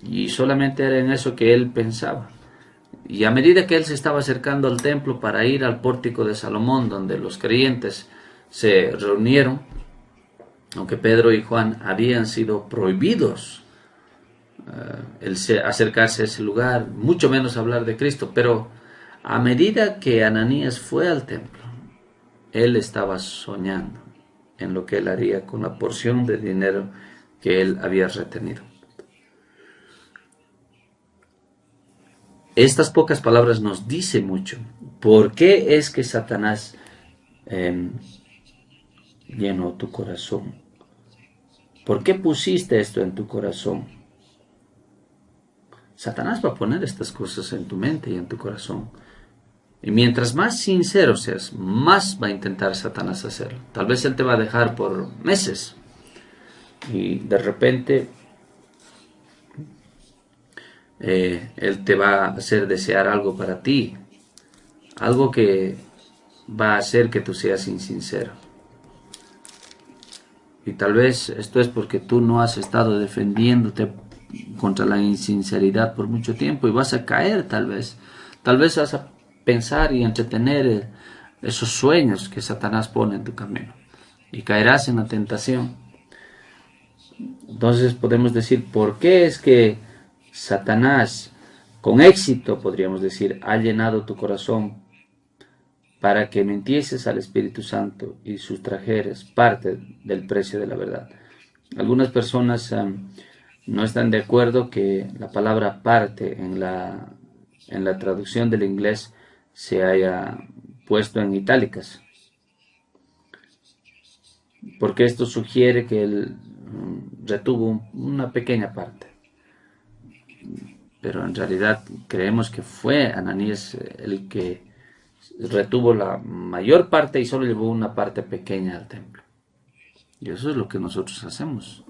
y solamente era en eso que él pensaba. Y a medida que él se estaba acercando al templo para ir al pórtico de Salomón, donde los creyentes se reunieron, aunque Pedro y Juan habían sido prohibidos el acercarse a ese lugar, mucho menos hablar de Cristo, pero a medida que Ananías fue al templo, él estaba soñando en lo que él haría con la porción de dinero que él había retenido. Estas pocas palabras nos dicen mucho. ¿Por qué es que Satanás eh, llenó tu corazón? ¿Por qué pusiste esto en tu corazón? Satanás va a poner estas cosas en tu mente y en tu corazón. Y mientras más sincero seas, más va a intentar Satanás hacerlo. Tal vez él te va a dejar por meses. Y de repente él te va a hacer desear algo para ti. Algo que va a hacer que tú seas insincero. Y tal vez esto es porque tú no has estado defendiéndote contra la insinceridad por mucho tiempo y vas a caer tal vez. Tal vez vas a pensar y entretener esos sueños que Satanás pone en tu camino y caerás en la tentación. Entonces podemos decir, ¿por qué es que Satanás, con éxito podríamos decir, ha llenado tu corazón para que mintieses al Espíritu Santo y sustrajeres parte del precio de la verdad? Algunas personas no están de acuerdo que la palabra parte en la traducción del inglés se haya puesto en itálicas, porque esto sugiere que él retuvo una pequeña parte. Pero en realidad creemos que fue Ananías el que retuvo la mayor parte y solo llevó una parte pequeña al templo. Y eso es lo que nosotros hacemos.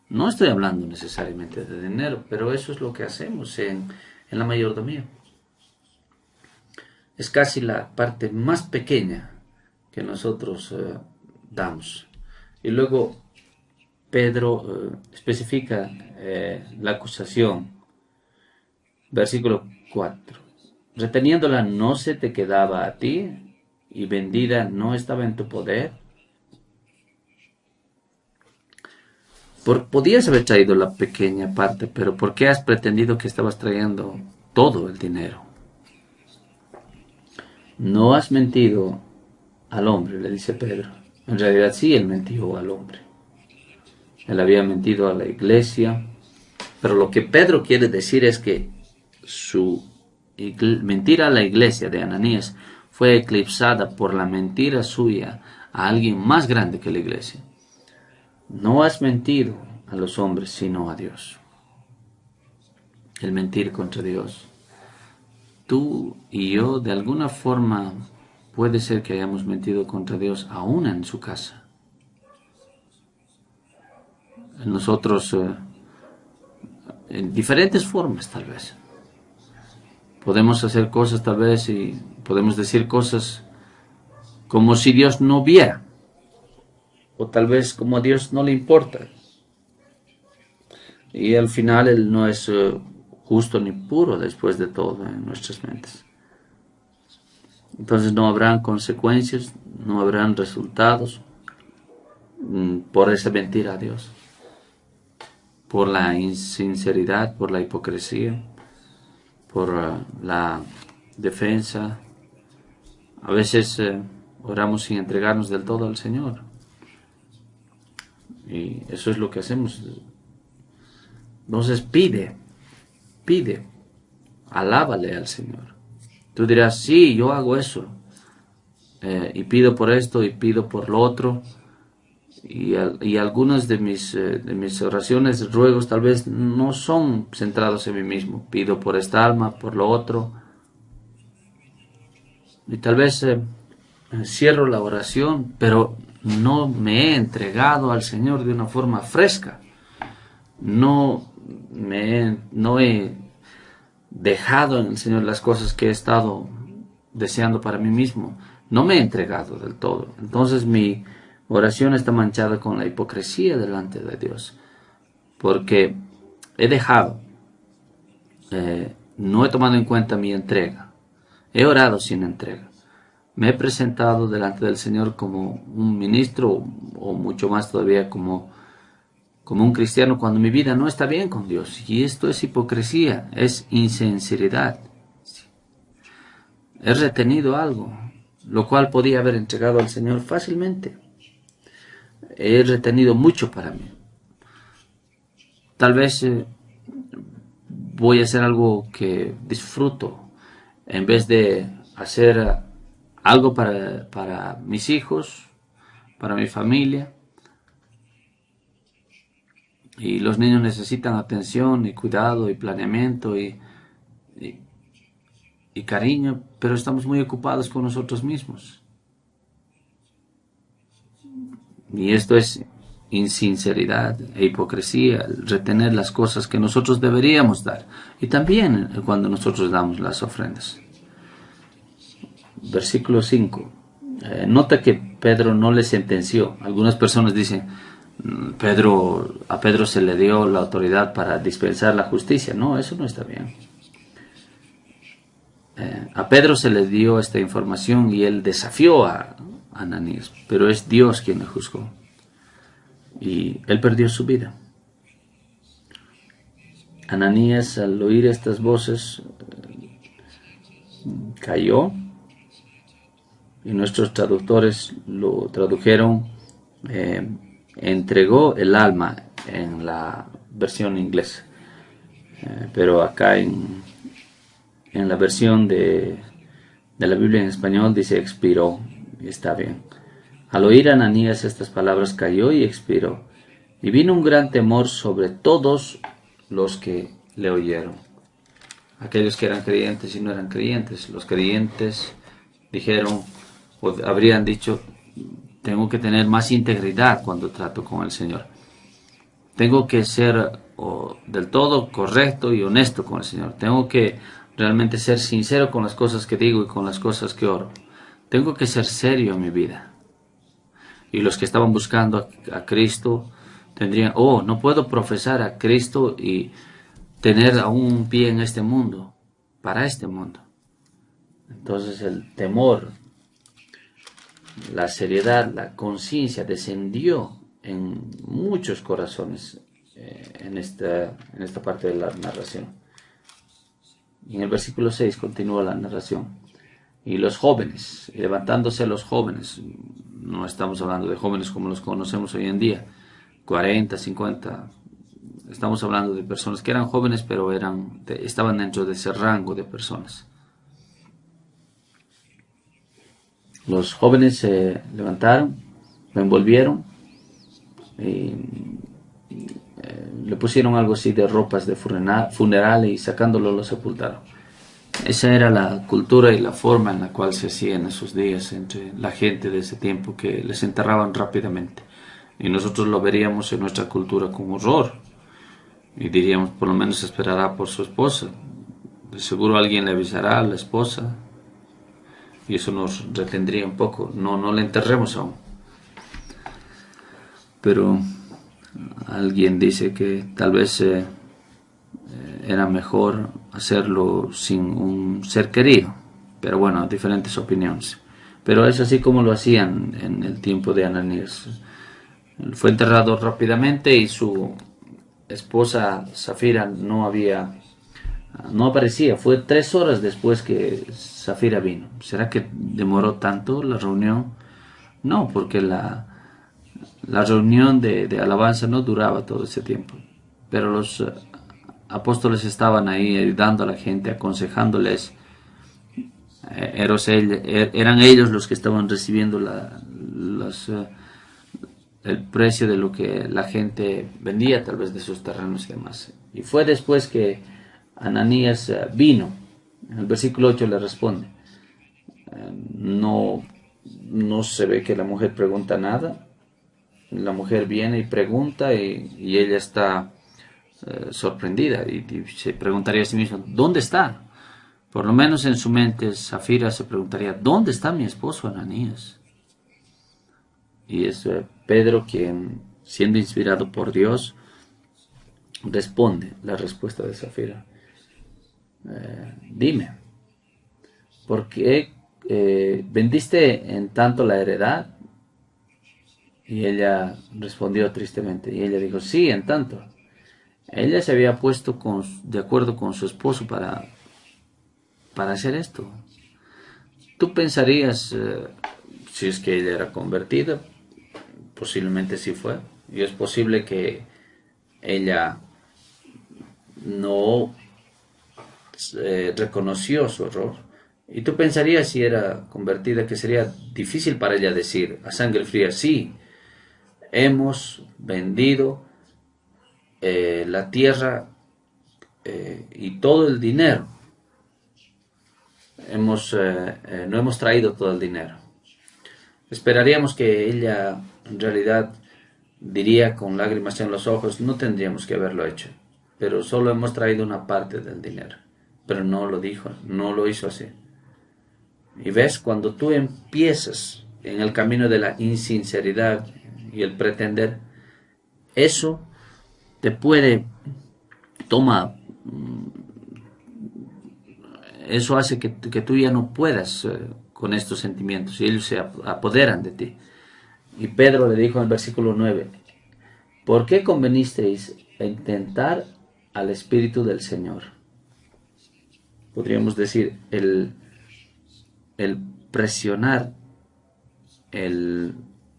No estoy hablando necesariamente de dinero, pero eso es lo que hacemos en la mayordomía. Es casi la parte más pequeña que nosotros damos. Y luego Pedro especifica la acusación. Versículo 4. Reteniéndola no se te quedaba a ti, y vendida no estaba en tu poder. Podías haber traído la pequeña parte, pero ¿por qué has pretendido que estabas trayendo todo el dinero? No has mentido al hombre, le dice Pedro. En realidad sí, él mentió al hombre. Él había mentido a la iglesia, pero lo que Pedro quiere decir es que su mentira a la iglesia de Ananías fue eclipsada por la mentira suya a alguien más grande que la iglesia. No has mentido a los hombres, sino a Dios. El mentir contra Dios. Tú y yo, de alguna forma, puede ser que hayamos mentido contra Dios aún en su casa. Nosotros, en diferentes formas tal vez. Podemos hacer cosas tal vez y podemos decir cosas como si Dios no viera. O tal vez como a Dios no le importa. Y al final Él no es justo ni puro después de todo en nuestras mentes. Entonces no habrán consecuencias, no habrán resultados por esa mentira a Dios. Por la insinceridad, por la hipocresía, por la defensa. A veces oramos sin entregarnos del todo al Señor. Y eso es lo que hacemos. Entonces pide, alábale al Señor. Tú dirás, sí, yo hago eso. Y pido por esto y pido por lo otro. Y algunas de mis oraciones, ruegos, tal vez no son centrados en mí mismo. Pido por esta alma, por lo otro. Y tal vez cierro la oración, pero no me he entregado al Señor de una forma fresca. No he dejado en el Señor las cosas que he estado deseando para mí mismo. No me he entregado del todo. Entonces mi oración está manchada con la hipocresía delante de Dios. Porque he dejado no he tomado en cuenta mi entrega. He orado sin entrega. Me he presentado delante del Señor como un ministro o mucho más todavía como un cristiano cuando mi vida no está bien con Dios. Y esto es hipocresía, es insinceridad. He retenido algo, lo cual podía haber entregado al Señor fácilmente. He retenido mucho para mí. Tal vez voy a hacer algo que disfruto en vez de hacer algo para mis hijos, para mi familia. Y los niños necesitan atención y cuidado y planeamiento y cariño, pero estamos muy ocupados con nosotros mismos. Y esto es insinceridad e hipocresía, retener las cosas que nosotros deberíamos dar. Y también cuando nosotros damos las ofrendas. Versículo 5. Nota que Pedro no le sentenció. Algunas personas dicen, a Pedro se le dio la autoridad para dispensar la justicia. No, eso no está bien. A Pedro se le dio esta información y él desafió a Ananías, pero es Dios quien le juzgó. Y él perdió su vida. Ananías, al oír estas voces, cayó, y nuestros traductores lo tradujeron, entregó el alma en la versión inglesa. Pero acá en la versión de la Biblia en español dice expiró, y está bien. Al oír Ananías estas palabras cayó y expiró, y vino un gran temor sobre todos los que le oyeron. Aquellos que eran creyentes y no eran creyentes. Los creyentes dijeron, o habrían dicho, tengo que tener más integridad cuando trato con el Señor. Tengo que ser del todo correcto y honesto con el Señor. Tengo que realmente ser sincero con las cosas que digo y con las cosas que oro. Tengo que ser serio en mi vida. Y los que estaban buscando a Cristo tendrían, no puedo profesar a Cristo y tener aún un pie en este mundo, para este mundo. Entonces el temor, la seriedad, la conciencia descendió en muchos corazones en esta parte de la narración. Y en el versículo 6 continúa la narración. Y los jóvenes, levantándose los jóvenes, no estamos hablando de jóvenes como los conocemos hoy en día, 40, 50, estamos hablando de personas que eran jóvenes pero estaban dentro de ese rango de personas. Los jóvenes se levantaron, lo envolvieron y le pusieron algo así de ropas de funeral y sacándolo lo sepultaron. Esa era la cultura y la forma en la cual se hacía en esos días entre la gente de ese tiempo, que les enterraban rápidamente. Y nosotros lo veríamos en nuestra cultura con horror. Y diríamos, por lo menos esperará por su esposa. De seguro alguien le avisará a la esposa. Y eso nos retendría un poco. No le enterremos aún. Pero alguien dice que tal vez era mejor hacerlo sin un ser querido. Pero bueno, diferentes opiniones. Pero es así como lo hacían en el tiempo de Ananías. Fue enterrado rápidamente y su esposa Zafira no aparecía. Fue 3 horas después que Zafira vino. ¿Será que demoró tanto la reunión? No, porque la reunión de alabanza no duraba todo ese tiempo. Pero los apóstoles estaban ahí ayudando a la gente, aconsejándoles. Eran ellos los que estaban recibiendo el precio de lo que la gente vendía, tal vez de sus terrenos y demás. Y fue después que Ananías vino. En el versículo 8 le responde. No se ve que la mujer pregunta nada. La mujer viene y pregunta y ella está sorprendida y se preguntaría a sí misma, ¿dónde está? Por lo menos en su mente Zafira se preguntaría, ¿dónde está mi esposo Ananías? Y es Pedro quien, siendo inspirado por Dios, responde la respuesta de Zafira. dime, ¿por qué vendiste en tanto la heredad? Y ella respondió tristemente, y ella dijo, sí, en tanto. Ella se había puesto de acuerdo con su esposo para hacer esto. Tú pensarías, si es que ella era convertida, posiblemente sí fue, y es posible que ella no reconoció su error. Y tú pensarías, si era convertida, que sería difícil para ella decir a sangre fría, sí, hemos vendido la tierra y todo el dinero. No hemos traído todo el dinero. Esperaríamos que ella en realidad diría con lágrimas en los ojos, no tendríamos que haberlo hecho, pero solo hemos traído una parte del dinero. Pero no lo dijo, no lo hizo así. Y ves, cuando tú empiezas en el camino de la insinceridad y el pretender, eso te puede, toma, eso hace que tú ya no puedas con estos sentimientos y ellos se apoderan de ti. Y Pedro le dijo en el versículo 9, ¿por qué convenisteis en tentar al Espíritu del Señor? Podríamos decir, el presionar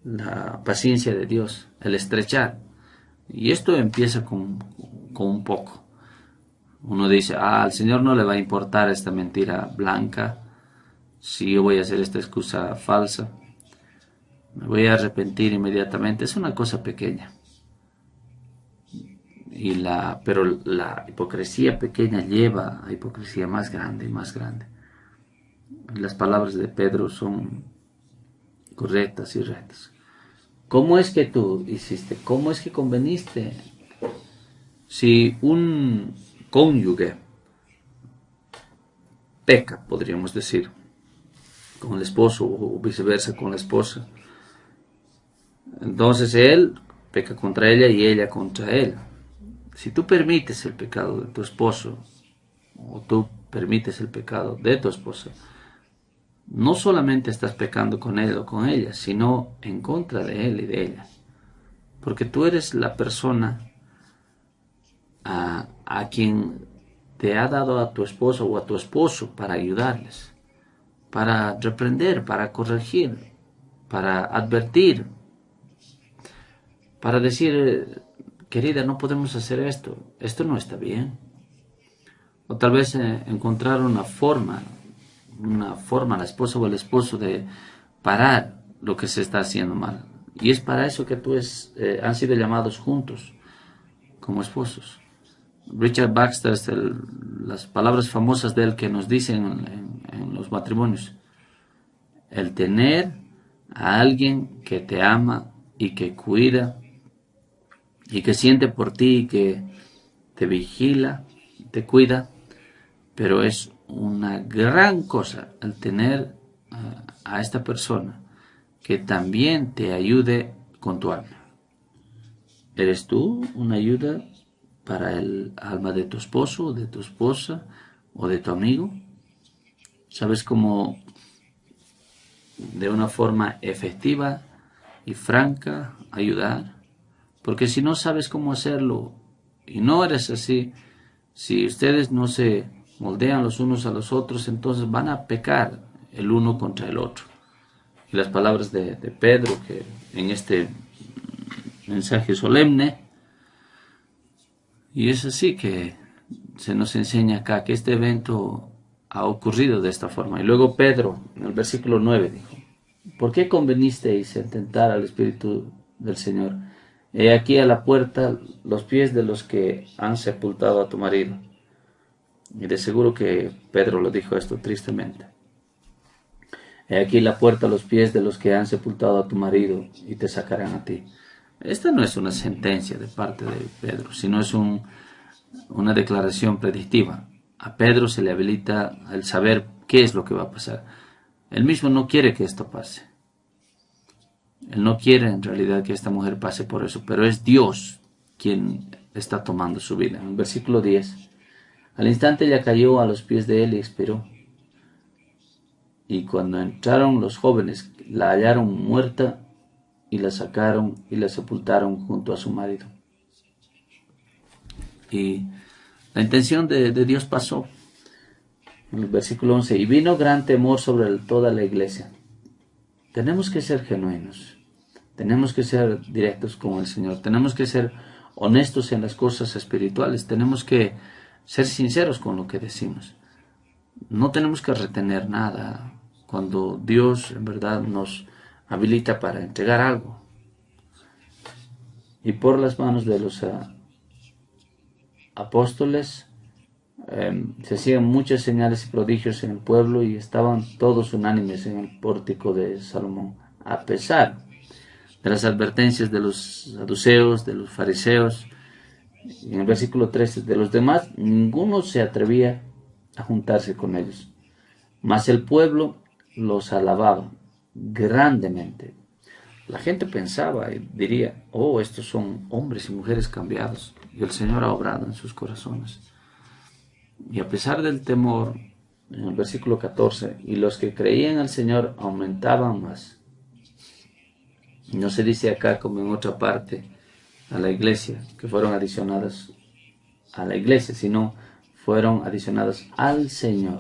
la paciencia de Dios, el estrechar. Y esto empieza con un poco. Uno dice, al Señor no le va a importar esta mentira blanca, si yo voy a hacer esta excusa falsa, me voy a arrepentir inmediatamente. Es una cosa pequeña. Pero la hipocresía pequeña lleva a hipocresía más grande y más grande. Las palabras de Pedro son correctas y rectas. ¿Cómo es que tú hiciste? ¿Cómo es que conveniste? Si un cónyuge peca, podríamos decir, con el esposo o viceversa con la esposa, entonces él peca contra ella y ella contra él. Si tú permites el pecado de tu esposo o tú permites el pecado de tu esposa, no solamente estás pecando con él o con ella, sino en contra de él y de ella. Porque tú eres la persona a quien te ha dado a tu esposo o a tu esposo para ayudarles, para reprender, para corregir, para advertir, para decir, querida, no podemos hacer esto no está bien. O tal vez encontrar una forma, la esposa o el esposo de parar lo que se está haciendo mal. Y es para eso que han sido llamados juntos como esposos. Richard Baxter, las palabras famosas de él que nos dicen en los matrimonios: el tener a alguien que te ama y que cuida y que siente por ti y que te vigila, te cuida, pero es una gran cosa el tener a esta persona que también te ayude con tu alma. ¿Eres tú una ayuda para el alma de tu esposo, de tu esposa o de tu amigo? ¿Sabes cómo de una forma efectiva y franca ayudar? Porque si no sabes cómo hacerlo y no eres así, si ustedes no se moldean los unos a los otros, entonces van a pecar el uno contra el otro. Y las palabras de Pedro, que en este mensaje solemne, y es así que se nos enseña acá que este evento ha ocurrido de esta forma. Y luego Pedro, en el versículo 9, dijo, ¿por qué convenisteis en tentar al Espíritu del Señor? He aquí a la puerta los pies de los que han sepultado a tu marido. Y de seguro que Pedro lo dijo esto tristemente. He aquí la puerta los pies de los que han sepultado a tu marido y te sacarán a ti. Esta no es una sentencia de parte de Pedro, sino es una declaración predictiva. A Pedro se le habilita el saber qué es lo que va a pasar. Él mismo no quiere que esto pase. Él no quiere en realidad que esta mujer pase por eso, pero es Dios quien está tomando su vida. En el versículo 10, Al instante ella cayó a los pies de él y expiró. Y cuando entraron los jóvenes, la hallaron muerta y la sacaron y la sepultaron junto a su marido. Y la intención de Dios pasó. En el versículo 11, y vino gran temor sobre toda la iglesia. Tenemos que ser genuinos, tenemos que ser directos con el Señor, tenemos que ser honestos en las cosas espirituales, tenemos que ser sinceros con lo que decimos. No tenemos que retener nada cuando Dios en verdad nos habilita para entregar algo. Y por las manos de los apóstoles se hacían muchas señales y prodigios en el pueblo y estaban todos unánimes en el pórtico de Salomón, a pesar de las advertencias de los saduceos, de los fariseos. En el versículo 13, de los demás, ninguno se atrevía a juntarse con ellos, mas el pueblo los alababa grandemente. La gente pensaba y diría, oh, estos son hombres y mujeres cambiados, y el Señor ha obrado en sus corazones. Y a pesar del temor, en el versículo 14, y los que creían al Señor aumentaban más. No se dice acá como en otra parte a la iglesia, que fueron adicionadas a la iglesia, sino fueron adicionadas al Señor.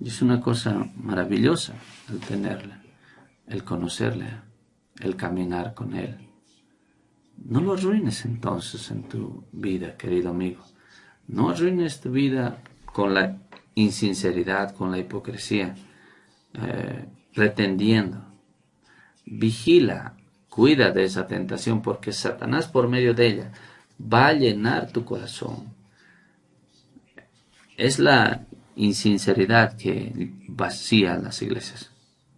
Y es una cosa maravillosa el tenerle, el conocerle, el caminar con Él. No lo arruines entonces en tu vida, querido amigo. No arruines tu vida con la insinceridad, con la hipocresía, pretendiendo. Vigila, cuida de esa tentación, porque Satanás por medio de ella va a llenar tu corazón. Es la insinceridad que vacía las iglesias.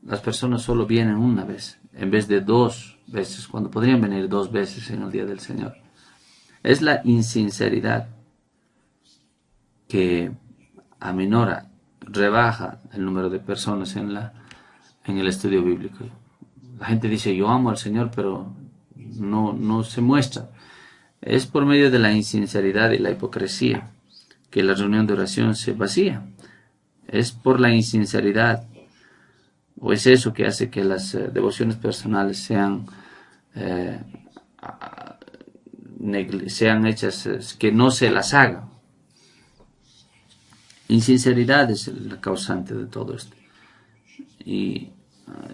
Las personas solo vienen una vez, en vez de 2 veces, cuando podrían venir 2 veces en el día del Señor. Es la insinceridad que aminora, rebaja el número de personas en el estudio bíblico. La gente dice, yo amo al Señor, pero no se muestra. Es por medio de la insinceridad y la hipocresía que la reunión de oración se vacía. Es por la insinceridad, o es eso que hace que las devociones personales sean hechas, que no se las haga. Insinceridad es la causante de todo esto. Y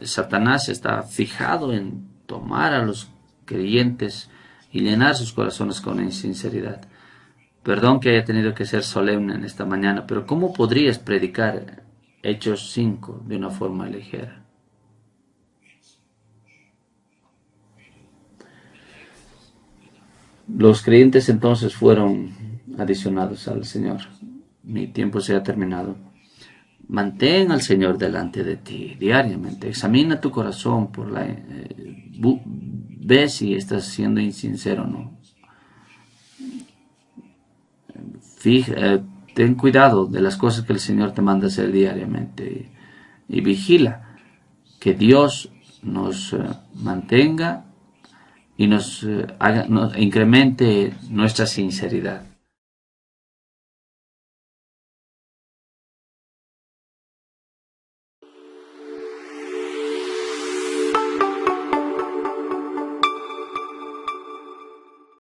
Satanás está fijado en tomar a los creyentes y llenar sus corazones con insinceridad. Perdón que haya tenido que ser solemne en esta mañana, pero ¿cómo podrías predicar Hechos 5 de una forma ligera? Los creyentes entonces fueron adicionados al Señor. Mi tiempo se ha terminado. Mantén al Señor delante de ti diariamente. Examina tu corazón por ve si estás siendo insincero o no. Ten cuidado de las cosas que el Señor te manda hacer diariamente y vigila que Dios nos mantenga y nos incremente nuestra sinceridad.